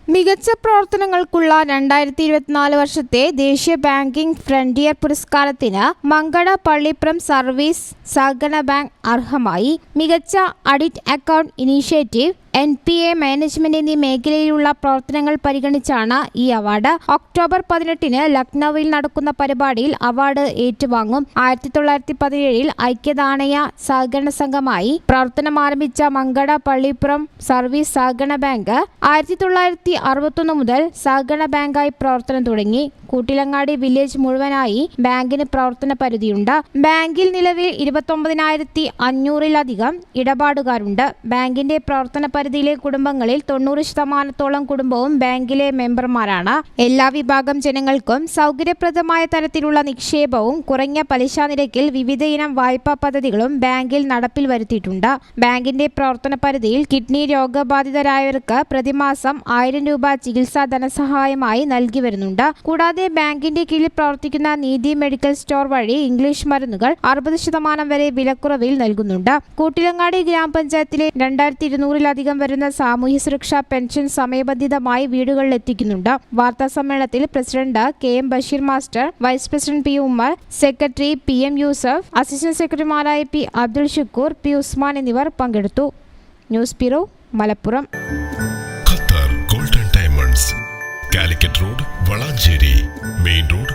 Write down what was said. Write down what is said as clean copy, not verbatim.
മികച്ച പ്രവർത്തനങ്ങൾക്കുള്ള 2024 വർഷത്തെ ദേശീയ ബാങ്കിംഗ് ഫ്രണ്ടിയർ പുരസ്കാരത്തിന് മങ്കട പള്ളിപ്രം സർവീസ് സഹകരണ ബാങ്ക് അർഹമായി. മികച്ച audit account initiative, NPA management എന്നീ മേഖലയിലുള്ള പ്രവർത്തനങ്ങൾ പരിഗണിച്ചാണ് ഈ അവാർഡ്. ഒക്ടോബർ 18-ന് ലക്നൌവിൽ നടക്കുന്ന പരിപാടിയിൽ അവാർഡ് ഏറ്റുവാങ്ങും. 1917-ൽ ഐക്യനാണയ സഹകരണ സംഘമായി പ്രവർത്തനം ആരംഭിച്ച മങ്കട പള്ളിപ്പുറം സർവീസ് സഹകരണ ബാങ്ക് 1961 മുതൽ സഹകരണ ബാങ്കായി പ്രവർത്തനം തുടങ്ങി. കൂട്ടിലങ്ങാടി വില്ലേജ് മുഴുവനായി ബാങ്കിന് പ്രവർത്തന പരിധിയുണ്ട്. ബാങ്കിൽ നിലവിൽ 29,500-ലധികം ഇടപാടുകാരുണ്ട്. ബാങ്കിന്റെ പ്രവർത്തന പരിധിയിലെ കുടുംബങ്ങളിൽ 90% കുടുംബവും ബാങ്കിലെ മെമ്പർമാരാണ്. എല്ലാ വിഭാഗം ജനങ്ങൾക്കും സൗകര്യപ്രദമായ തരത്തിലുള്ള നിക്ഷേപവും കുറഞ്ഞ പലിശ നിരക്കിൽ വിവിധയിനം വായ്പാ പദ്ധതികളും ബാങ്കിൽ നടപ്പിൽ വരുത്തിയിട്ടുണ്ട്. ബാങ്കിന്റെ പ്രവർത്തന പരിധിയിൽ കിഡ്നി രോഗബാധിതരായവർക്ക് പ്രതിമാസം 1000 രൂപ ചികിത്സാ ധനസഹായമായി നൽകി വരുന്നുണ്ട്. കൂടാതെ ബാങ്കിന്റെ കീഴിൽ പ്രവർത്തിക്കുന്ന നീതി മെഡിക്കൽ സ്റ്റോർ വഴി ഇംഗ്ലീഷ് മരുന്നുകൾ 60% വരെ വിലക്കുറവിൽ നൽകുന്നുണ്ട്. കൂട്ടിലങ്ങാടി ഗ്രാമപഞ്ചായത്തിലെ 2200-ലധികം വരുന്ന സാമൂഹ്യ സുരക്ഷാ പെൻഷൻ സമയബന്ധിതമായി വീടുകളിൽ എത്തിക്കുന്നുണ്ട്. വാർത്താ സമ്മേളനത്തിൽ president KM Basheer master, vice president P Ummer, secretary PM Yusuf, assistant സെക്രട്ടറിമാരായ P അബ്ദുൽ ഷുക്കൂർ, P ഉസ്മാൻ എന്നിവർ പങ്കെടുത്തു. News bureau, Malappuram. Qatar golden diamonds, Calicut road, Valanchery main road.